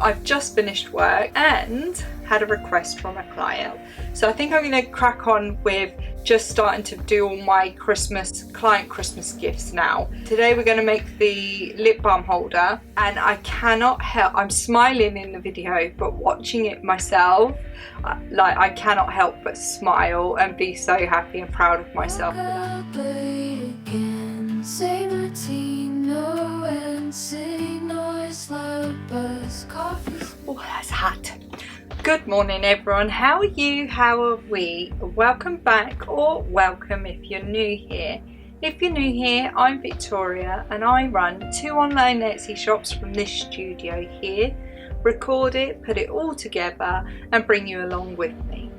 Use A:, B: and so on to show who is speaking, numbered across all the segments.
A: I've just finished work and had a request from a client. So I think I'm going to crack on with just starting to do all my client Christmas gifts now. Today we're going to make the lip balm holder, and I cannot help, I'm smiling in the video, but watching it myself, like I cannot help but smile and be so happy and proud of myself for that. Oh, that's hot. Good morning everyone, how are you, how are we? Welcome back, or welcome if you're new here. If you're new here, I'm Victoria and I run 2 online Etsy shops from this studio here, record it, put it all together and bring you along with me.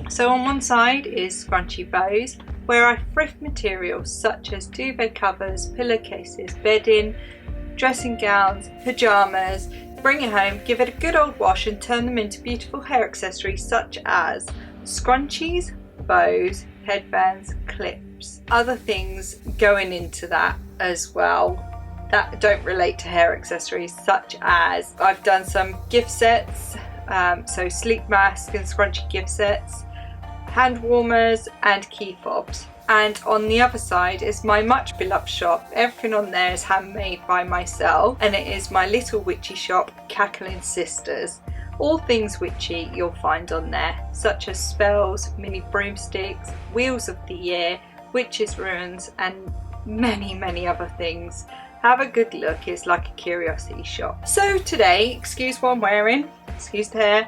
A: So on one side is Scrunchies and Bows, where I thrift materials such as duvet covers, pillowcases, bedding, dressing gowns, pyjamas, bring it home, give it a good old wash and turn them into beautiful hair accessories such as scrunchies, bows, headbands, clips. Other things going into that as well that don't relate to hair accessories, such as I've done some gift sets, so sleep mask and scrunchie gift sets, hand warmers and key fobs. And on the other side is my much beloved shop. Everything on there is handmade by myself, and it is my little witchy shop, Kack-A-Ling Sisters. All things witchy you'll find on there, such as spells, mini broomsticks, wheels of the year, witches' runes and many other things. Have a good look, it's like a curiosity shop. So today, excuse what I'm wearing, excuse the hair,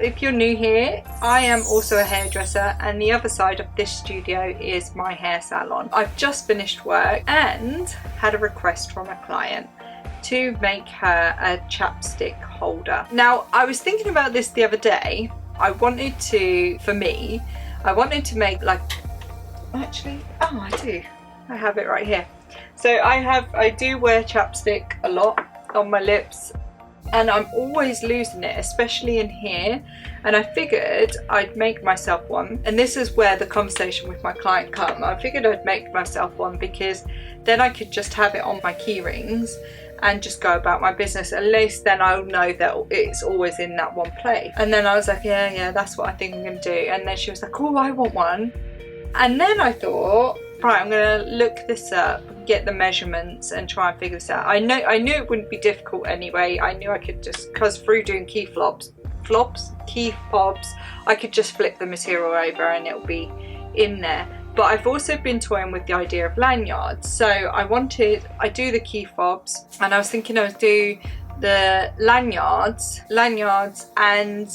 A: if you're new here, I am also a hairdresser, and the other side of this studio is my hair salon. I've just finished work and had a request from a client to make her a chapstick holder. Now, I was thinking about this the other day. I wanted to make like, actually, oh I do, I have it right here. So I do wear chapstick a lot on my lips, and I'm always losing it, especially in here, and I figured I'd make myself one, and this is where the conversation with my client come. I figured I'd make myself one because then I could just have it on my key rings and just go about my business. At least then I'll know that it's always in that one place. And then I was like, yeah, that's what I think I'm gonna do. And then she was like, oh, I want one. And then I thought, right, I'm gonna look this up, get the measurements and try and figure this out. I knew it wouldn't be difficult anyway. I knew I could just, because through doing key fobs, I could just flip the material over and it'll be in there. But I've also been toying with the idea of lanyards. So I do the key fobs, and I was thinking I would do the lanyards and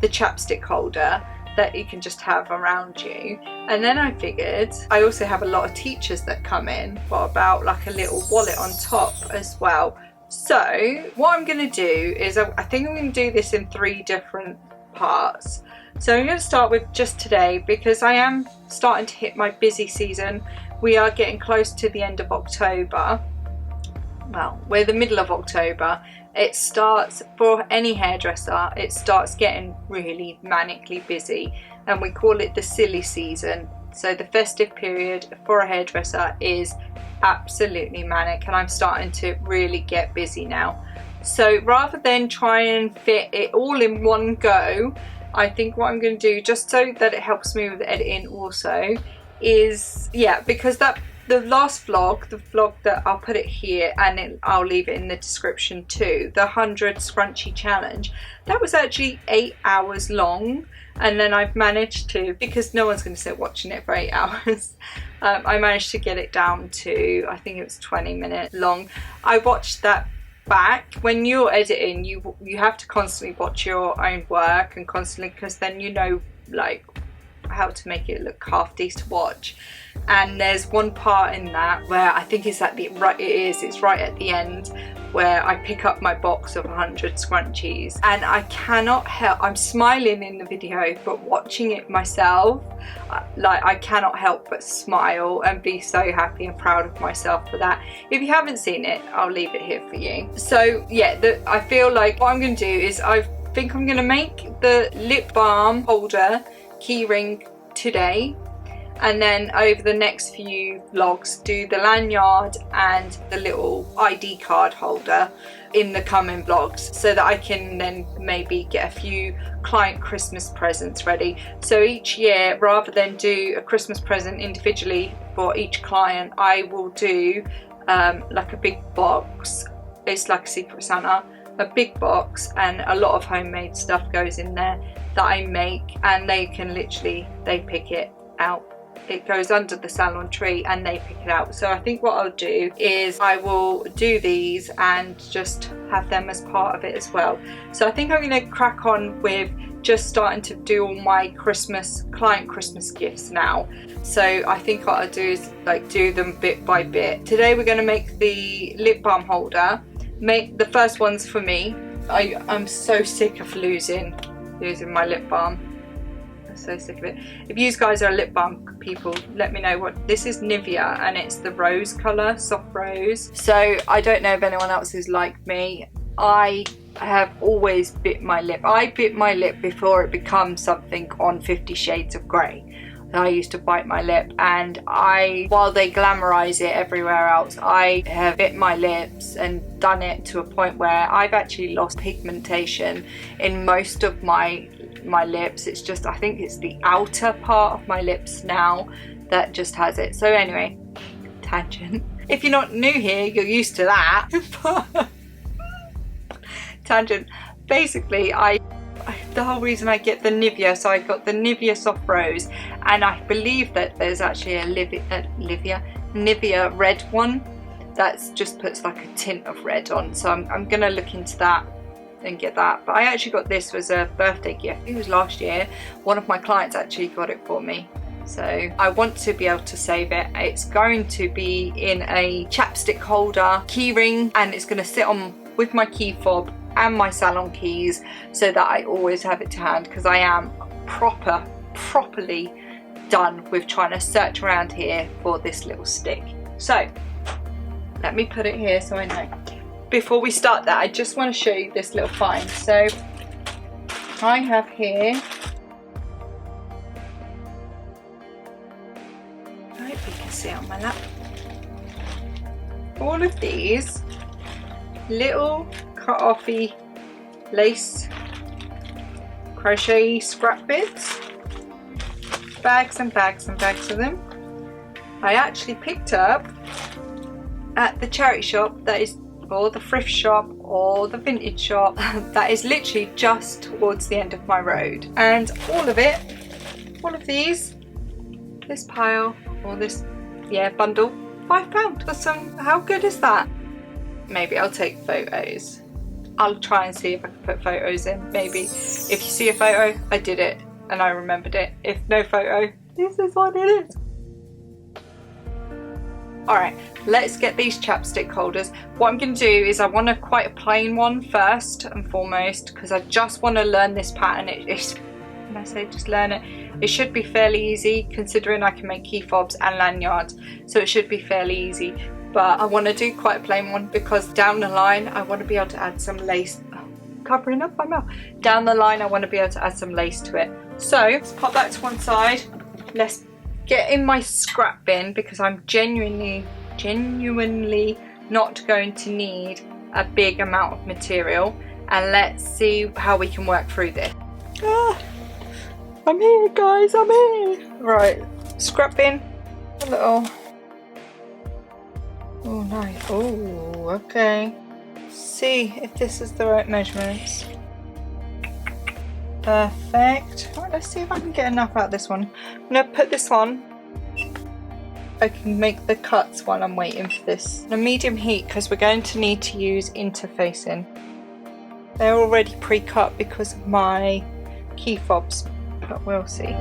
A: the chapstick holder that you can just have around you. And then I figured I also have a lot of teachers that come in, what about like a little wallet on top as well. So what I'm going to do is I think I'm going to do this in 3 different parts. So I'm going to start with just today, because I am starting to hit my busy season. We are getting close to the end of October. Well, we're the middle of October. It starts, for any hairdresser, it starts getting really manically busy, and we call it the silly season. So the festive period for a hairdresser is absolutely manic, and I'm starting to really get busy now. So rather than try and fit it all in one go, I think what I'm going to do, just so that it helps me with editing also, is, yeah, because the last vlog, the vlog that I'll put it here and I'll leave it in the description too, the 100 scrunchie challenge, that was actually 8 hours long, and then I've managed to, because no one's going to sit watching it for 8 hours, I managed to get it down to, I think it was 20 minutes long. I watched that back. When you're editing, you have to constantly watch your own work, and constantly, because then you know like how to make it look half decent to watch. And there's one part in that where I think it's at the it's right at the end, where I pick up my box of 100 scrunchies, and I cannot help, I'm smiling in the video, but watching it myself, like I cannot help but smile and be so happy and proud of myself for that. If you haven't seen it, I'll leave it here for you. So yeah, I feel like what I'm going to do is I think I'm going to make the lip balm holder keyring today, and then over the next few vlogs do the lanyard and the little ID card holder, in the coming vlogs, so that I can then maybe get a few client Christmas presents ready. So each year, rather than do a Christmas present individually for each client, I will do like a big box. It's like a Secret Santa, a big box, and a lot of homemade stuff goes in there that I make, and they can literally, they pick it out. It goes under the salon tree and they pick it out. So I think what I'll do is I will do these and just have them as part of it as well. So I think I'm going to crack on with just starting to do all my client Christmas gifts now. So I think what I'll do is like do them bit by bit. Today we're going to make the lip balm holder. Make the first ones for me. I'm so sick of losing my lip balm. I'm so sick of it. If you guys are lip balm people, let me know what this is. Nivea, and it's the rose colour, soft rose. So I don't know if anyone else is like me. I have always bit my lip. I bit my lip before it becomes something on 50 Shades of Grey. I used to bite my lip, and while they glamorize it everywhere else, I have bit my lips and done it to a point where I've actually lost pigmentation in most of my lips. It's just, I think it's the outer part of my lips now that just has it. So anyway, tangent. If you're not new here, you're used to that. Tangent. Basically, the whole reason I get the Nivea, so I got the Nivea Soft Rose, and I believe that there's actually a Nivea red one that just puts like a tint of red on. So I'm gonna look into that and get that. But I actually got this as a birthday gift. It was last year. One of my clients actually got it for me. So I want to be able to save it. It's going to be in a chapstick holder, key ring, and it's going to sit on with my key fob and my salon keys, so that I always have it to hand, because I am properly done with trying to search around here for this little stick. So let me put it here so I know. Before we start that, I just want to show you this little find. So I have here, I hope you can see it on my lap, all of these little cut-offy lace crochet scrap bits, bags and bags and bags of them. I actually picked up at the charity shop, that is, or the thrift shop, or the vintage shop that is literally just towards the end of my road. And all of it, all of these, this pile, or this, yeah, bundle, £5 for some. How good is that? Maybe I'll take photos. I'll try and see if I can put photos in. Maybe if you see a photo, I did it and I remembered it. If no photo, this is what it is. Alright, let's get these chapstick holders. What I'm going to do is I want quite a plain one first and foremost, because I just want to learn this pattern. When I say just learn it, it should be fairly easy, considering I can make key fobs and lanyards, so it should be fairly easy. But I want to do quite a plain one, because down the line I want to be able to add some lace. Covering up my mouth. Down the line I want to be able to add some lace to it. So let's pop that to one side. Let's get in my scrap bin, because I'm genuinely not going to need a big amount of material. And let's see how we can work through this. I'm here, guys, I'm here. Right, scrap bin. A little. Oh, nice. Oh, okay. See if this is the right measurements. Perfect. Right, let's see if I can get enough out of this one. I'm going to put this on. I can make the cuts while I'm waiting for this. On a medium heat, because we're going to need to use interfacing. They're already pre-cut because of my key fobs, but we'll see.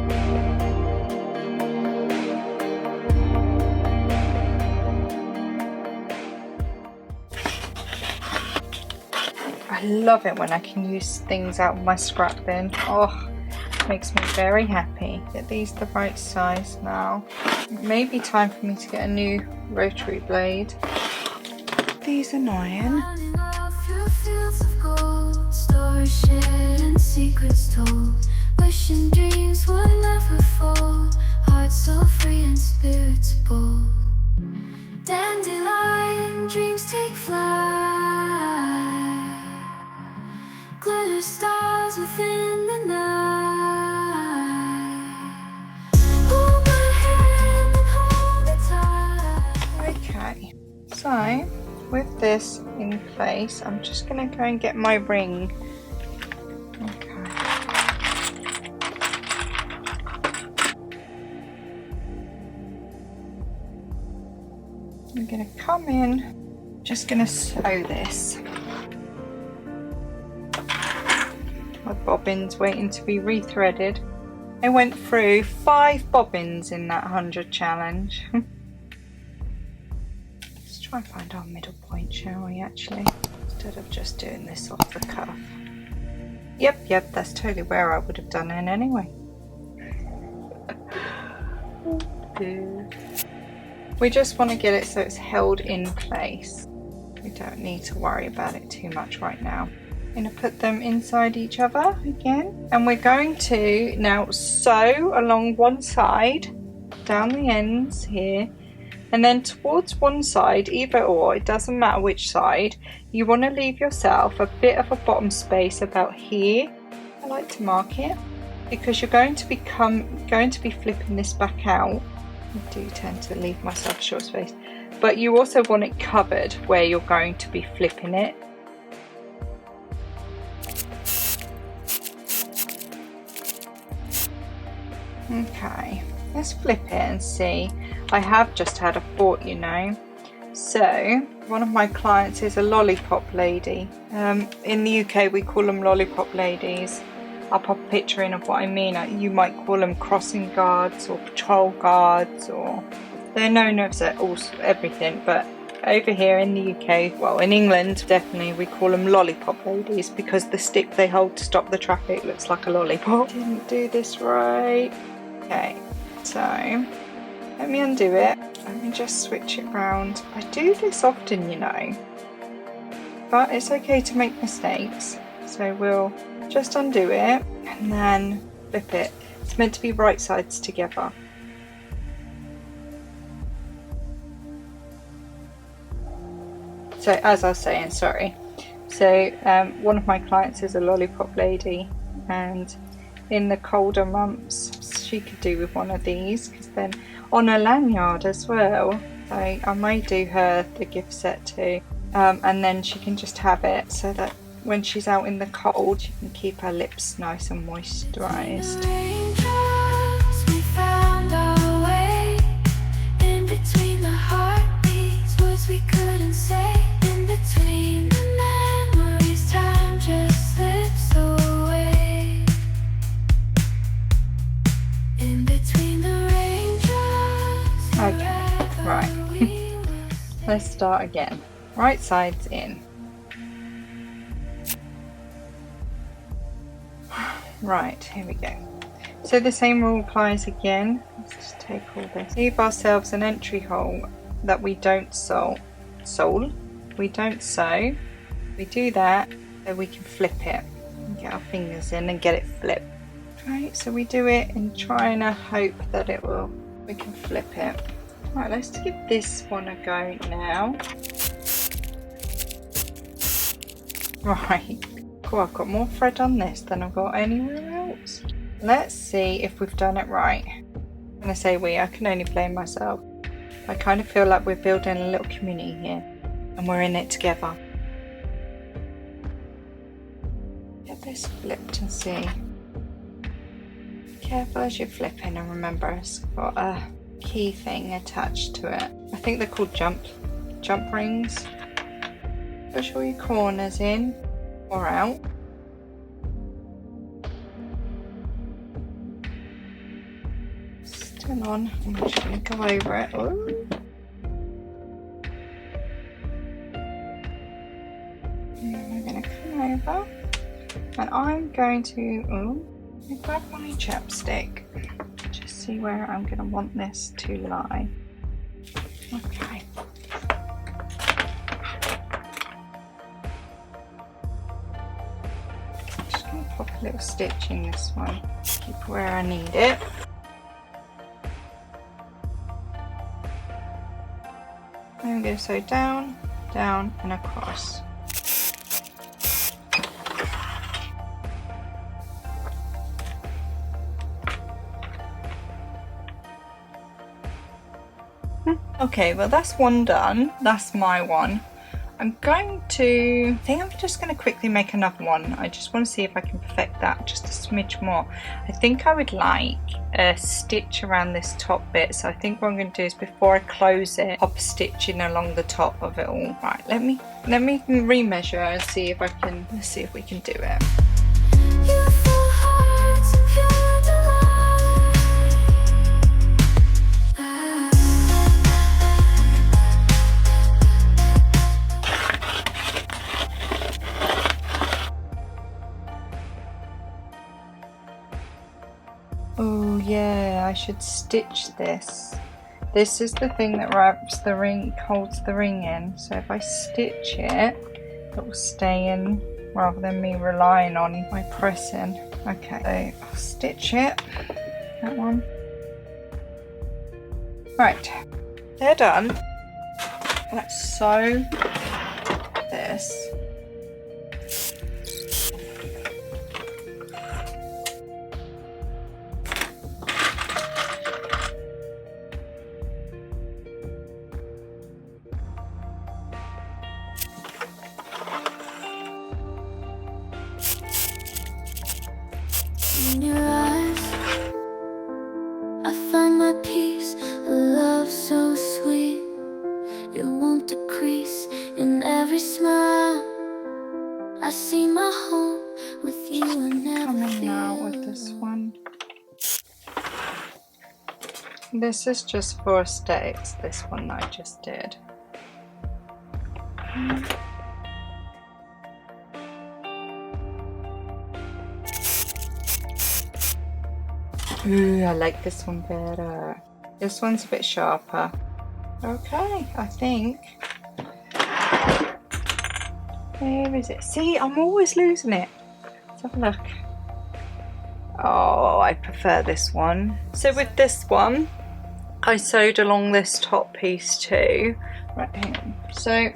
A: I love it when I can use things out of my scrap bin. Oh, it makes me very happy. Get these the right size now. It may be time for me to get a new rotary blade. These are annoying. Wishing dreams would never fall. Hearts so free and spirits bold. Dandelion dreams take flight.
B: glitter stars within the night. Hold my hand and hold it tight.
A: Okay, so with this in place, I'm just going to go and get my ring. Okay. I'm going to come in, just going to sew this. My bobbin's waiting to be rethreaded. I went through 5 bobbins in that 100 challenge. Let's try and find our middle point, shall we, actually? Instead of just doing this off the cuff. Yep, that's totally where I would have done it anyway. We just want to get it so it's held in place. We don't need to worry about it too much right now. I'm going to put them inside each other again, and we're going to now sew along one side, down the ends here, and then towards one side, either or, it doesn't matter which side, you want to leave yourself a bit of a bottom space about here. I like to mark it because you're going to be flipping this back out. I do tend to leave myself a short space, but you also want it covered where you're going to be flipping it. Okay, let's flip it and see. I have just had a thought, you know. So one of my clients is a lollipop lady. In the UK we call them lollipop ladies. I'll pop a picture in of what I mean. You might call them crossing guards or patrol guards, or they're known as everything, but over here in the UK, well in England definitely, we call them lollipop ladies because the stick they hold to stop the traffic looks like a lollipop. Didn't do this right. Okay, so let me undo it. Let me just switch it round. I do this often, you know, but it's okay to make mistakes. So we'll just undo it and then flip it. It's meant to be right sides together. So as I was saying, sorry. So one of my clients is a lollipop lady, and in the colder months she could do with one of these, because then on a lanyard as well. So I may do her the gift set too, and then she can just have it so that when she's out in the cold she can keep her lips nice and moisturised. Okay, right. Let's start again. Right sides in. Right, here we go. So the same rule applies again. Let's just take all this. Leave ourselves an entry hole that we don't sew. We don't sew. We do that so we can flip it and get our fingers in and get it flipped. Right, so we do it and trying to hope that we can flip it. Right, let's give this one a go now. Right. Cool, I've got more thread on this than I've got anywhere else. Let's see if we've done it right. When I say we, I can only blame myself. I kind of feel like we're building a little community here and we're in it together. Get this flipped and see. Careful as you're flipping, and remember it's got a key thing attached to it. I think they're called jump rings. Push all your corners in or out. Still on. I'm just going to go over it. Ooh. And then we're going to come over, and I'm going to grab my chapstick. Just see where I'm going to want this to lie. Okay. Pop a little stitch in this one, keep where I need it. I'm going to sew down, down and across. Okay, well that's one done. That's my one. I think I'm just going to quickly make another one. I just want to see if I can perfect that just a smidge more. I think I would like a stitch around this top bit. So I think what I'm going to do is before I close it, pop a stitch in along the top of it all. Right, let me remeasure and see if let's see if we can do it.
B: Youthful hearts of pure
A: Oh yeah, I should stitch this. This is the thing that wraps the ring, holds the ring in. So if I stitch it, it will stay in rather than me relying on my pressing. Okay, so I'll stitch it. That one. Right, they're done. Let's sew this.
B: in your eyes, I find my peace, a love so sweet. It won't decrease in every smile. I see my home with you and never
A: Coming now
B: feel
A: with this one. This is just for aesthetics, this one that I just did. Ooh, I like this one better. This one's a bit sharper. Okay, I think. Where is it? See, I'm always losing it. Let's have a look. Oh, I prefer this one. So with this one, I sewed along this top piece too. Right, hang on. So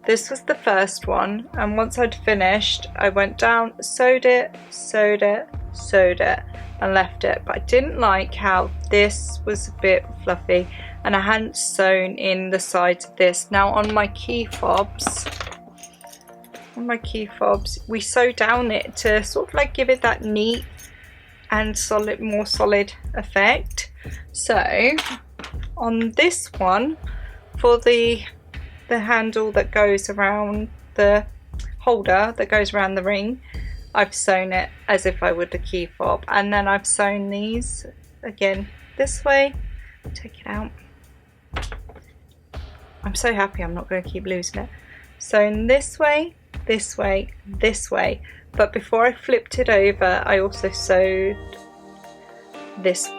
A: this was the first one, and once I'd finished, I went down, sewed it, sewed it, sewed it, and left it. But I didn't like how this was a bit fluffy, and I hadn't sewn in the sides of this. Now on my key fobs, we sew down it to sort of like give it that neat and solid, more solid effect. So on this one, for the handle that goes around the holder that goes around the ring, I've sewn it as if I would a key fob, and then I've sewn these again this way. Take it out. I'm so happy I'm not going to keep losing it. Sewn this way, this way, this way, but before I flipped it over, I also sewed this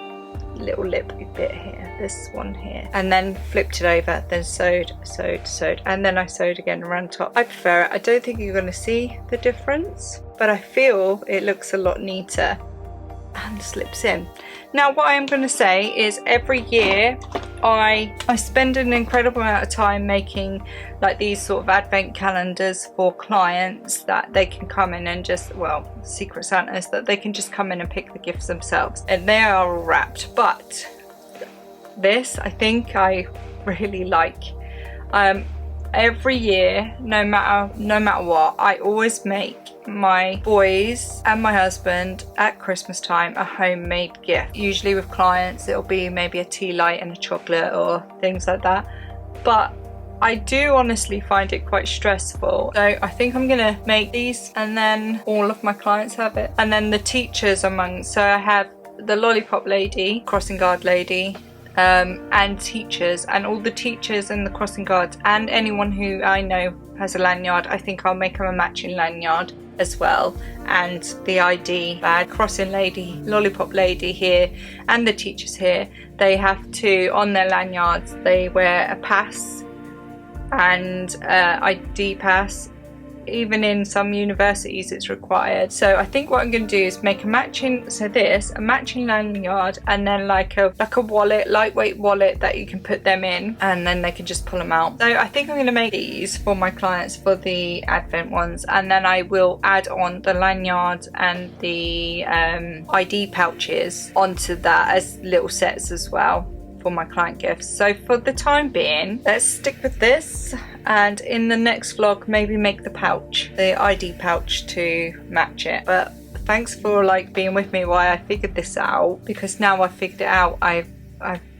A: little lip bit here, this one here, and then flipped it over, then sewed, and then I sewed again around top. I prefer it. I don't think you're going to see the difference, but I feel it looks a lot neater and slips in. Now what I'm going to say is every year I spend an incredible amount of time making like these sort of advent calendars for clients that they can come in and just, well, Secret Santas, that they can just come in and pick the gifts themselves, and they are all wrapped. But this I think I really like. Every year, no matter what, I always make my boys and my husband at Christmas time a homemade gift. Usually with clients it'll be maybe a tea light and a chocolate or things like that, but I do honestly find it quite stressful. So I think I'm gonna make these, and then all of my clients have it, and then the teachers among. So I have the lollipop lady, crossing guard lady, and teachers, and all the teachers and the crossing guards and anyone who I know has a lanyard. I think I'll make them a matching lanyard as well, and the ID bag. Crossing lady, lollipop lady here, and the teachers here, they have to, on their lanyards, they wear a pass and ID pass. Even in some universities it's required. So I think what I'm going to do is make a matching, so this, a matching lanyard, and then like a wallet, lightweight wallet that you can put them in, and then they can just pull them out. So I think I'm going to make these for my clients for the advent ones, and then I will add on the lanyards and the ID pouches onto that as little sets as well for my client gifts. So for the time being, let's stick with this, and in the next vlog maybe make the pouch, the ID pouch, to match it. But thanks for like being with me while I figured this out, because now I figured it out, I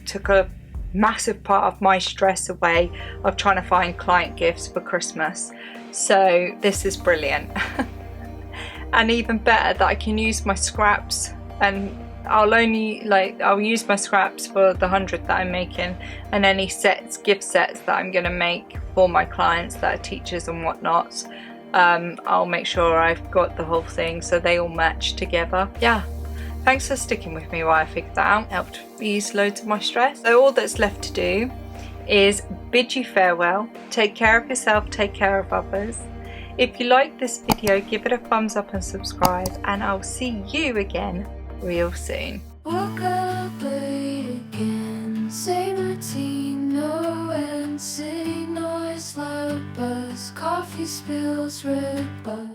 A: took a massive part of my stress away of trying to find client gifts for Christmas. So this is brilliant. And even better that I can use my scraps, and I'll use my scraps for the 100 that I'm making, and any gift sets that I'm gonna make for my clients that are teachers and whatnot. I'll make sure I've got the whole thing so they all match together. Yeah, thanks for sticking with me while I figured that out. Helped ease loads of my stress. So all that's left to do is bid you farewell. Take care of yourself, take care of others. If you like this video, give it a thumbs up and subscribe, and I'll see you again real soon.
B: Woke up late again, same routine, no end, city noise, loud buzz, coffee spills, red buzz.